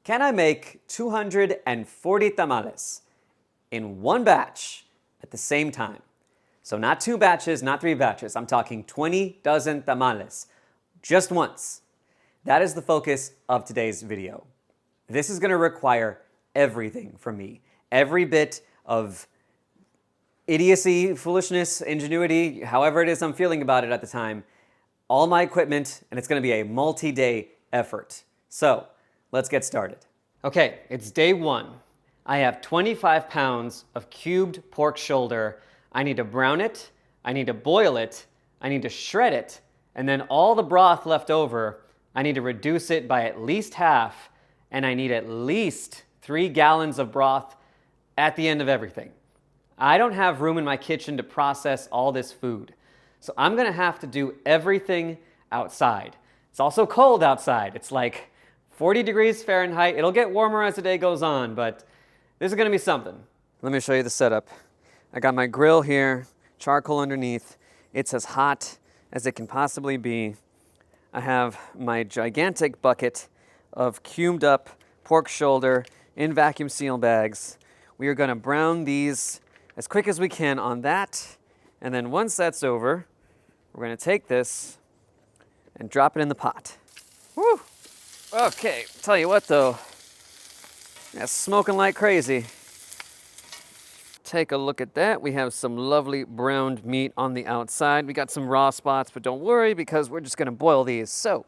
Can I make 240 tamales in one batch at the same time? So not 2 batches, not 3 batches. I'm talking 20 dozen tamales, just once. That is the focus of today's video. This is going to require everything from me. Every bit of idiocy, foolishness, ingenuity, however it is I'm feeling about it at the time, all my equipment, and it's going to be a multi-day effort. So let's get started. Okay, it's day 1. I have 25 pounds of cubed pork shoulder. I need to brown it, I need to boil it, I need to shred it, and then all the broth left over, I need to reduce it by at least half, and I need at least 3 gallons of broth at the end of everything. I don't have room in my kitchen to process all this food, so I'm gonna have to do everything outside. It's also cold outside. It's like 40 degrees Fahrenheit. It'll get warmer as the day goes on, but this is gonna be something. Let me show you the setup. I got my grill here, charcoal underneath. It's as hot as it can possibly be. I have my gigantic bucket of cubed up pork shoulder in vacuum seal bags. We are gonna brown these as quick as we can on that. And then once that's over, we're gonna take this and drop it in the pot. Woo! Okay, tell you what though, that's smoking like crazy. Take a look at that. We have some lovely browned meat on the outside. We got some raw spots, but don't worry because we're just gonna boil these. So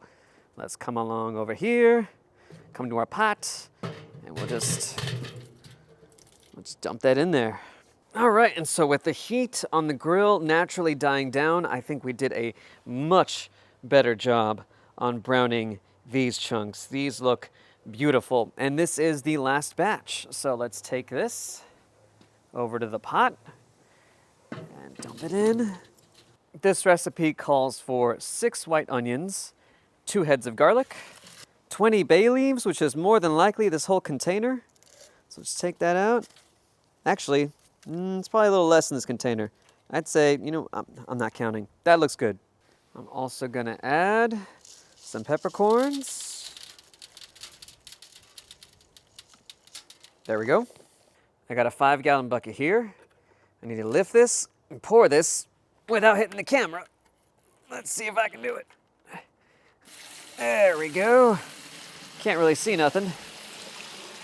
let's come along over here, come to our pot, and let's dump that in there. All right, and so with the heat on the grill naturally dying down, I think we did a much better job on browning these chunks. These look beautiful, and this is the last batch. So let's take this over to the pot and dump it in. This recipe calls for 6 white onions, 2 heads of garlic, 20 bay leaves, which is more than likely this whole container. So let's take that out. Actually, it's probably a little less in this container. I'd say, I'm not counting. That looks good. I'm also gonna add some peppercorns. There we go. I got a 5-gallon bucket here. I need to lift this and pour this without hitting the camera. Let's see if I can do it. There we go. Can't really see nothing.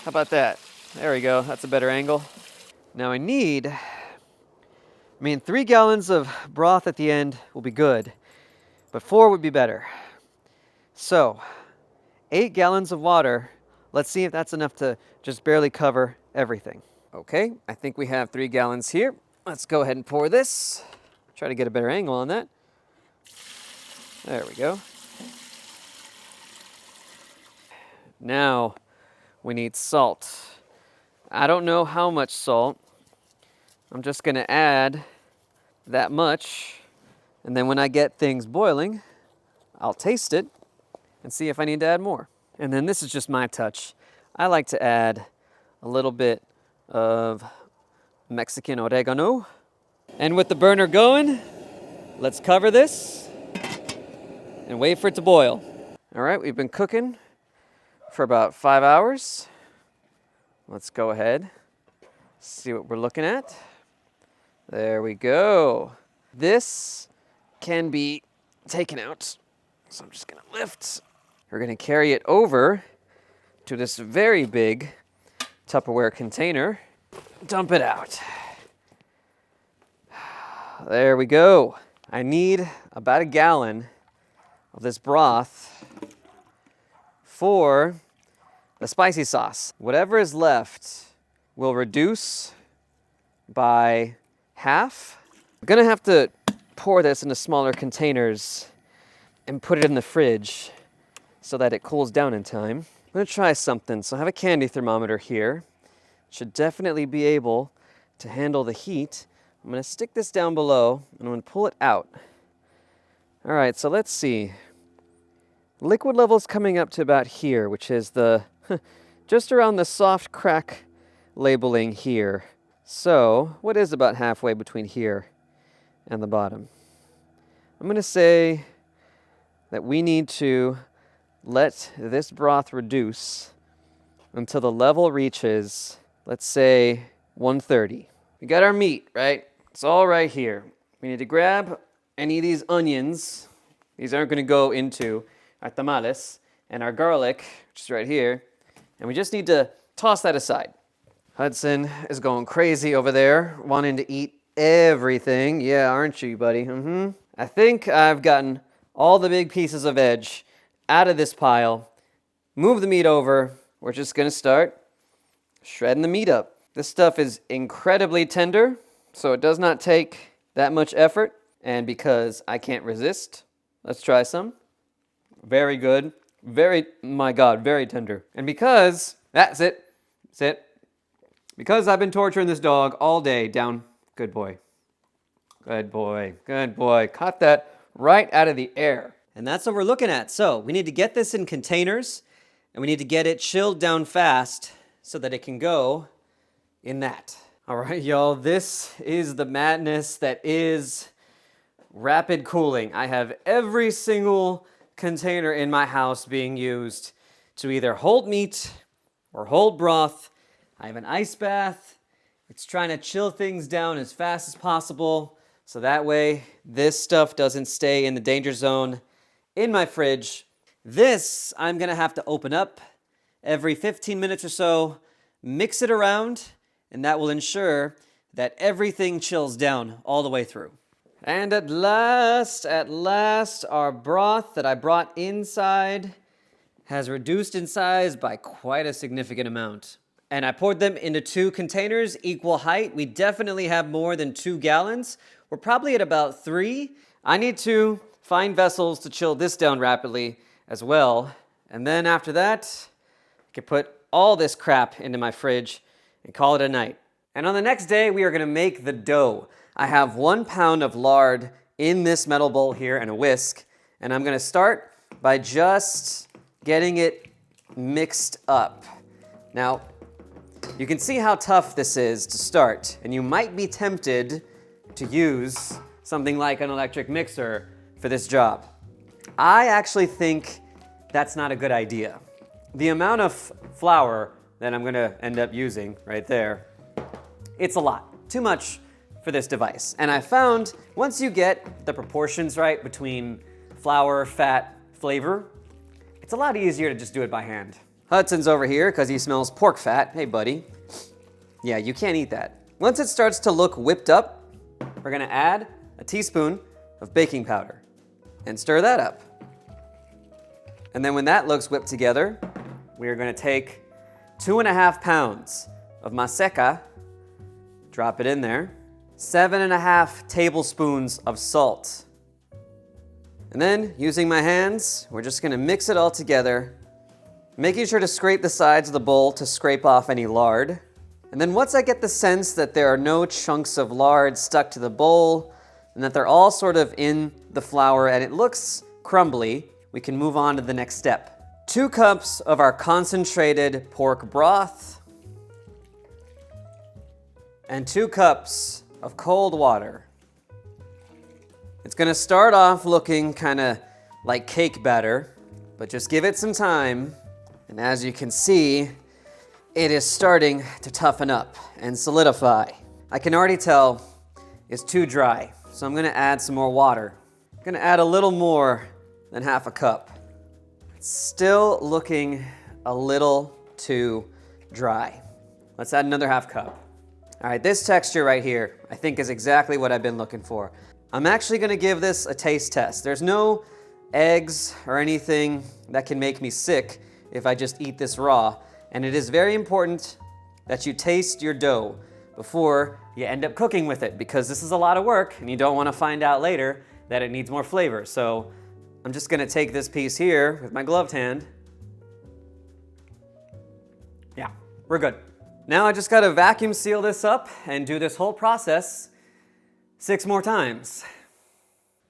How about that? There we go. That's a better angle. Now I need, 3 gallons of broth at the end will be good, but 4 would be better. So, 8 gallons of water. Let's see if that's enough to just barely cover everything. Okay, I think we have 3 gallons here. Let's go ahead and pour this. Try to get a better angle on that. There we go. Now we need salt. I don't know how much salt. I'm just gonna add that much, and then when I get things boiling, I'll taste it and see if I need to add more. And then this is just my touch. I like to add a little bit of Mexican oregano. And with the burner going, let's cover this and wait for it to boil. All right, we've been cooking for about 5 hours. Let's go ahead, see what we're looking at. There we go. This can be taken out. So I'm just gonna lift. We're gonna carry it over to this very big Tupperware container. Dump it out. There we go. I need about 1 gallon of this broth for the spicy sauce. Whatever is left will reduce by half. I'm gonna have to pour this into smaller containers and put it in the fridge so that it cools down in time. I'm gonna try something. So I have a candy thermometer here. Should definitely be able to handle the heat. I'm gonna stick this down below and I'm gonna pull it out. All right, so let's see. Liquid level's coming up to about here, which is the just around the soft crack labeling here. So what is about halfway between here and the bottom? I'm gonna say that we need to let this broth reduce until the level reaches, let's say, 130. We got our meat, right? It's all right here. We need to grab any of these onions. These aren't going to go into our tamales. And our garlic, which is right here. And we just need to toss that aside. Hudson is going crazy over there, wanting to eat everything. Yeah, aren't you, buddy? I think I've gotten all the big pieces of veg out of this pile. Move the meat over. We're just going to start shredding the meat up. This stuff is incredibly tender, so it does not take that much effort. And because I can't resist, let's try some. Very good. My God, very tender. And because, that's it. Because I've been torturing this dog all day, down, good boy. Good boy. Caught that right out of the air. And that's what we're looking at. So we need to get this in containers, and we need to get it chilled down fast so that it can go in that. All right, y'all, this is the madness that is rapid cooling. I have every single container in my house being used to either hold meat or hold broth. I have an ice bath. It's trying to chill things down as fast as possible so that way this stuff doesn't stay in the danger zone in my fridge. This I'm gonna have to open up every 15 minutes or so, mix it around, and that will ensure that everything chills down all the way through. And at last, our broth that I brought inside has reduced in size by quite a significant amount. And I poured them into 2 containers, equal height. We definitely have more than 2 gallons. We're probably at about 3. I need to find vessels to chill this down rapidly as well. And then after that, I can put all this crap into my fridge and call it a night. And on the next day, we are gonna make the dough. I have 1 pound of lard in this metal bowl here and a whisk. And I'm gonna start by just getting it mixed up. Now, you can see how tough this is to start, and you might be tempted to use something like an electric mixer for this job. I actually think that's not a good idea. The amount of flour that I'm gonna end up using right there, it's a lot, too much for this device. And I found once you get the proportions right between flour, fat, flavor, it's a lot easier to just do it by hand. Hudson's over here because he smells pork fat. Hey, buddy. Yeah, you can't eat that. Once it starts to look whipped up, we're gonna add a teaspoon of baking powder and stir that up. And then when that looks whipped together, we are gonna take 2.5 pounds of masa, drop it in there, 7.5 tablespoons of salt. And then, using my hands, we're just gonna mix it all together, making sure to scrape the sides of the bowl to scrape off any lard. And then once I get the sense that there are no chunks of lard stuck to the bowl, and that they're all sort of in the flour and it looks crumbly, we can move on to the next step. 2 cups of our concentrated pork broth, and 2 cups of cold water. It's gonna start off looking kinda like cake batter, but just give it some time. And as you can see, it is starting to toughen up and solidify. I can already tell it's too dry, so I'm gonna add some more water. I'm gonna add a little more than 1/2 cup. It's still looking a little too dry. Let's add another 1/2 cup. All right, this texture right here, I think is exactly what I've been looking for. I'm actually gonna give this a taste test. There's no eggs or anything that can make me sick if I just eat this raw. And it is very important that you taste your dough before you end up cooking with it, because this is a lot of work and you don't want to find out later that it needs more flavor. So I'm just gonna take this piece here with my gloved hand. Yeah, we're good. Now I just gotta vacuum seal this up and do this whole process 6 more times.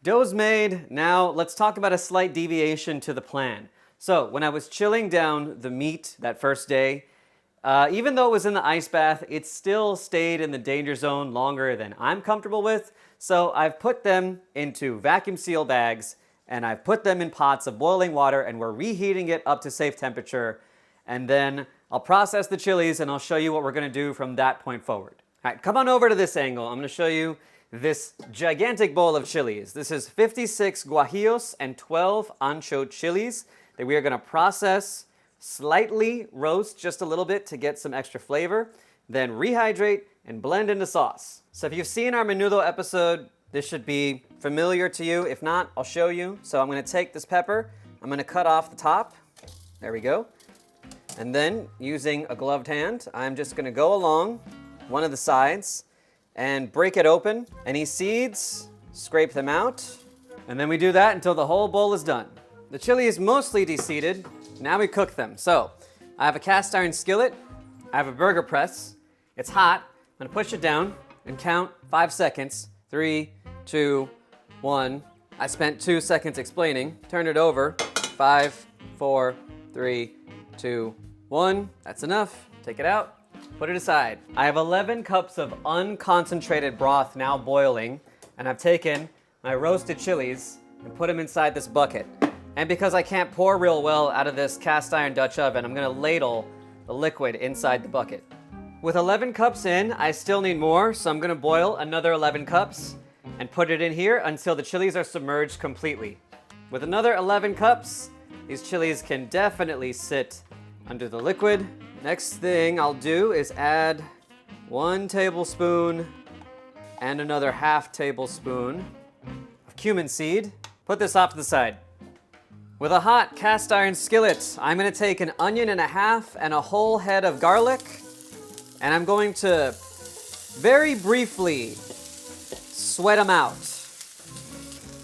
Dough's made. Now let's talk about a slight deviation to the plan. So when I was chilling down the meat that first day, even though it was in the ice bath, it still stayed in the danger zone longer than I'm comfortable with. So I've put them into vacuum seal bags and I've put them in pots of boiling water and we're reheating it up to safe temperature. And then I'll process the chilies and I'll show you what we're gonna do from that point forward. All right, come on over to this angle. I'm gonna show you this gigantic bowl of chilies. This is 56 guajillos and 12 ancho chilies that we are gonna process, slightly roast just a little bit to get some extra flavor, then rehydrate and blend into sauce. So if you've seen our menudo episode, this should be familiar to you. If not, I'll show you. So I'm gonna take this pepper, I'm gonna cut off the top. There we go. And then using a gloved hand, I'm just gonna go along one of the sides and break it open. Any seeds, scrape them out. And then we do that until the whole bowl is done. The chili is mostly deseeded. Now we cook them. So I have a cast iron skillet. I have a burger press. It's hot. I'm gonna push it down and count 5 seconds. 3, 2, 1. I spent 2 seconds explaining. Turn it over. 5, 4, 3, 2, 1. That's enough. Take it out. Put it aside. I have 11 cups of unconcentrated broth now boiling, and I've taken my roasted chilies and put them inside this bucket. And because I can't pour real well out of this cast iron Dutch oven, I'm gonna ladle the liquid inside the bucket. With 11 cups in, I still need more, so I'm gonna boil another 11 cups and put it in here until the chilies are submerged completely. With another 11 cups, these chilies can definitely sit under the liquid. Next thing I'll do is add 1 tablespoon and another half tablespoon of cumin seed. Put this off to the side. With a hot cast iron skillet, I'm gonna take an onion and a half and a whole head of garlic, and I'm going to very briefly sweat them out.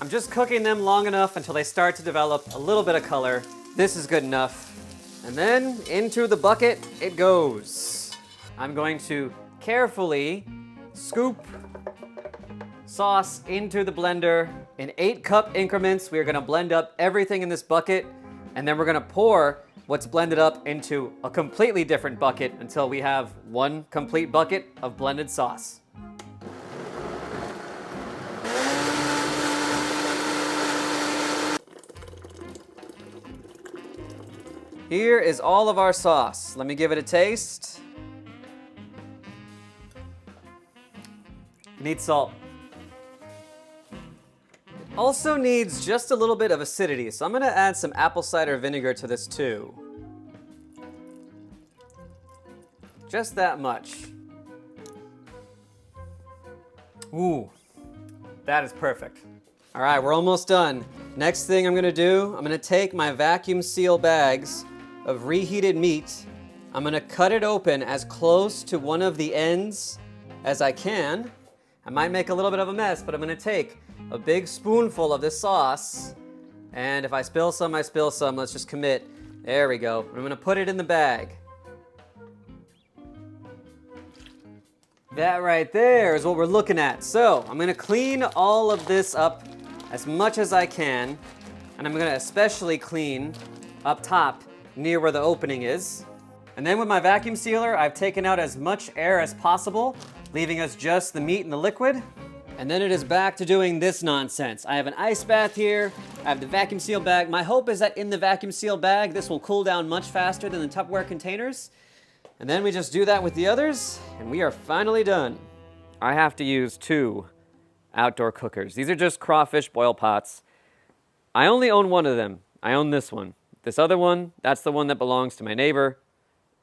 I'm just cooking them long enough until they start to develop a little bit of color. This is good enough. And then into the bucket it goes. I'm going to carefully scoop sauce into the blender. In 8-cup increments, we are gonna blend up everything in this bucket, and then we're gonna pour what's blended up into a completely different bucket until we have 1 complete bucket of blended sauce. Here is all of our sauce. Let me give it a taste. It needs salt. It also needs just a little bit of acidity, so I'm gonna add some apple cider vinegar to this too. Just that much. Ooh, that is perfect. All right, we're almost done. Next thing I'm gonna do, I'm gonna take my vacuum seal bags of reheated meat. I'm gonna cut it open as close to one of the ends as I can. I might make a little bit of a mess, but I'm gonna take a big spoonful of this sauce, and if I spill some, I spill some. Let's just commit. There we go. I'm gonna put it in the bag. That right there is what we're looking at. So I'm gonna clean all of this up as much as I can, and I'm gonna especially clean up top near where the opening is. And then with my vacuum sealer, I've taken out as much air as possible, leaving us just the meat and the liquid. And then it is back to doing this nonsense. I have an ice bath here, I have the vacuum seal bag. My hope is that in the vacuum seal bag, this will cool down much faster than the Tupperware containers. And then we just do that with the others, and we are finally done. I have to use 2 outdoor cookers. These are just crawfish boil pots. I only own one of them. I own this one. This other one, that's the one that belongs to my neighbor.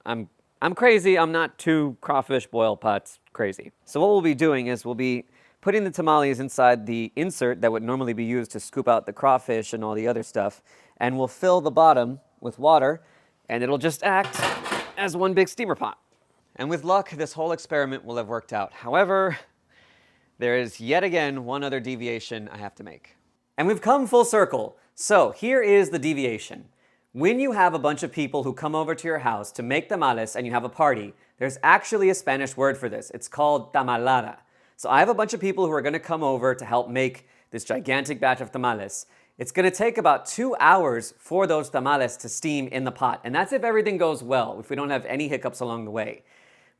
I'm crazy. I'm not 2 crawfish boil pots crazy. So what we'll be doing is we'll be putting the tamales inside the insert that would normally be used to scoop out the crawfish and all the other stuff, and we'll fill the bottom with water, and it'll just act as one big steamer pot. And with luck, this whole experiment will have worked out. However, there is yet again one other deviation I have to make. And we've come full circle. So here is the deviation. When you have a bunch of people who come over to your house to make tamales and you have a party, there's actually a Spanish word for this. It's called tamalada. So I have a bunch of people who are gonna come over to help make this gigantic batch of tamales. It's gonna take about 2 hours for those tamales to steam in the pot. And that's if everything goes well, if we don't have any hiccups along the way.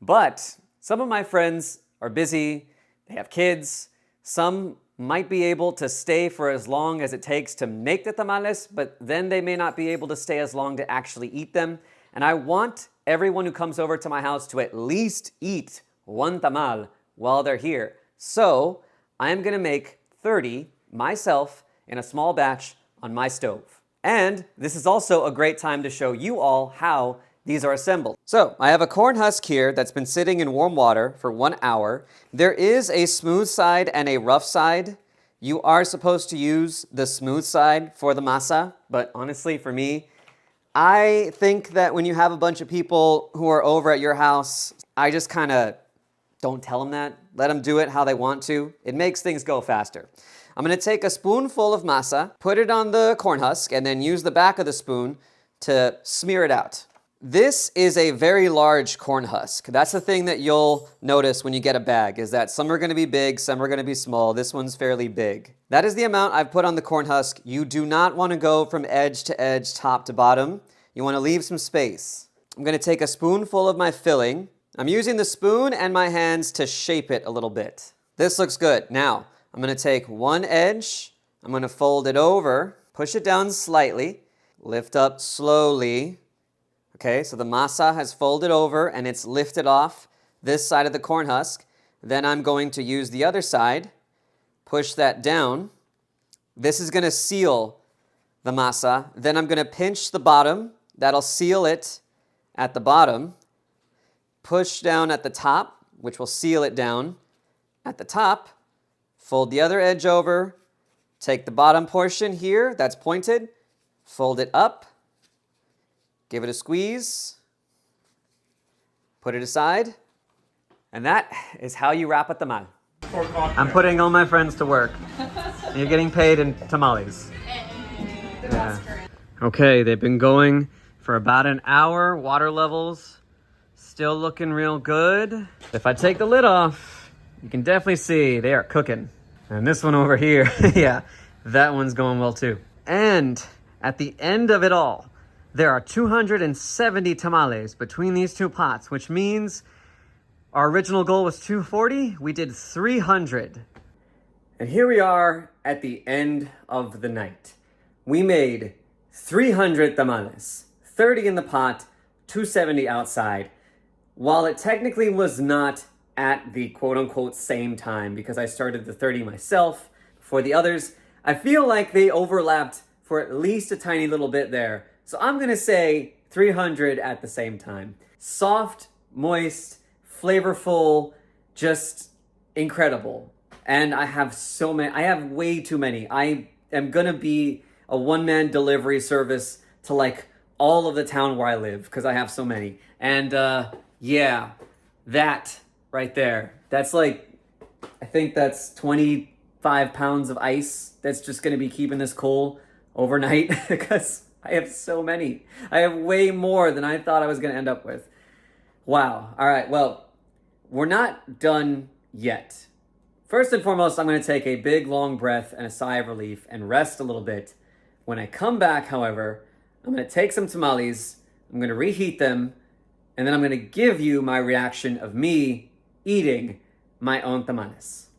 But some of my friends are busy, they have kids, some might be able to stay for as long as it takes to make the tamales, but then they may not be able to stay as long to actually eat them. And I want everyone who comes over to my house to at least eat one tamal while they're here. So I'm gonna make 30 myself in a small batch on my stove. And this is also a great time to show you all how these are assembled. So I have a corn husk here that's been sitting in warm water for 1 hour. There is a smooth side and a rough side. You are supposed to use the smooth side for the masa, but honestly for me, I think that when you have a bunch of people who are over at your house, I just kind of don't tell them that. Let them do it how they want to. It makes things go faster. I'm going to take a spoonful of masa, put it on the corn husk, and then use the back of the spoon to smear it out. This is a very large corn husk. That's the thing that you'll notice when you get a bag, is that some are going to be big, some are going to be small. This one's fairly big. That is the amount I've put on the corn husk. You do not want to go from edge to edge, top to bottom. You want to leave some space. I'm going to take a spoonful of my filling. I'm using the spoon and my hands to shape it a little bit. This looks good. Now, I'm going to take one edge. I'm going to fold it over, push it down slightly, lift up slowly. Okay, so the masa has folded over and it's lifted off this side of the corn husk. Then I'm going to use the other side, push that down. This is going to seal the masa. Then I'm going to pinch the bottom. That'll seal it at the bottom. Push down at the top, which will seal it down at the top. Fold the other edge over. Take the bottom portion here that's pointed. Fold it up. Give it a squeeze. Put it aside. And that is how you wrap a tamal. I'm putting all my friends to work. You're getting paid in tamales. Yeah. Okay, they've been going for about an hour. Water levels still looking real good. If I take the lid off, you can definitely see they are cooking. And this one over here, yeah, that one's going well too. And at the end of it all, there are 270 tamales between these two pots, which means our original goal was 240. We did 300. And here we are at the end of the night. We made 300 tamales, 30 in the pot, 270 outside. While it technically was not at the quote-unquote same time, because I started the 30 myself for the others, I feel like they overlapped for at least a tiny little bit there. So I'm gonna say 300 at the same time. Soft, moist, flavorful, just incredible. And I have so many, I have way too many. I am gonna be a one-man delivery service to like all of the town where I live because I have so many. And yeah, that right there, that's like, I think that's 25 pounds of ice that's just gonna be keeping this cool overnight because I have so many. I have way more than I thought I was going to end up with. Wow. All right. Well, we're not done yet. First and foremost, I'm going to take a big, long breath and a sigh of relief and rest a little bit. When I come back, however, I'm going to take some tamales, I'm going to reheat them, and then I'm going to give you my reaction of me eating my own tamales.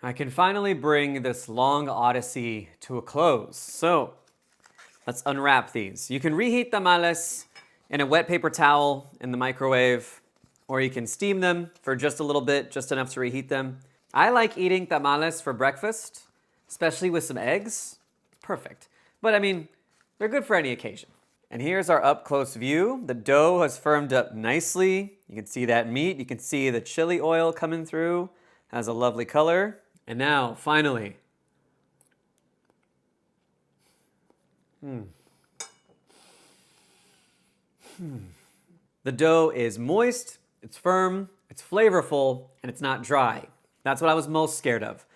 I can finally bring this long odyssey to a close. So let's unwrap these. You can reheat tamales in a wet paper towel in the microwave, or you can steam them for just a little bit, just enough to reheat them. I like eating tamales for breakfast, especially with some eggs. Perfect. But I mean, they're good for any occasion. And here's our up-close view. The dough has firmed up nicely. You can see that meat. You can see the chili oil coming through. Has a lovely color. And now, finally, the dough is moist, it's firm, it's flavorful, and it's not dry. That's what I was most scared of.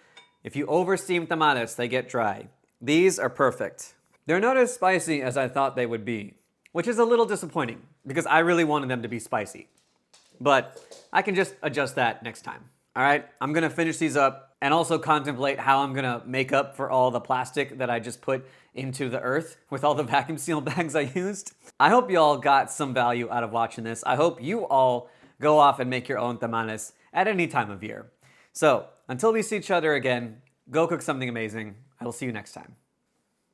If you oversteam tamales, they get dry. These are perfect. They're not as spicy as I thought they would be, which is a little disappointing because I really wanted them to be spicy. But I can just adjust that next time. All right, I'm gonna finish these up and also contemplate how I'm gonna make up for all the plastic that I just put into the earth with all the vacuum seal bags I used. I hope you all got some value out of watching this. I hope you all go off and make your own tamales at any time of year. So until we see each other again, go cook something amazing. I will see you next time.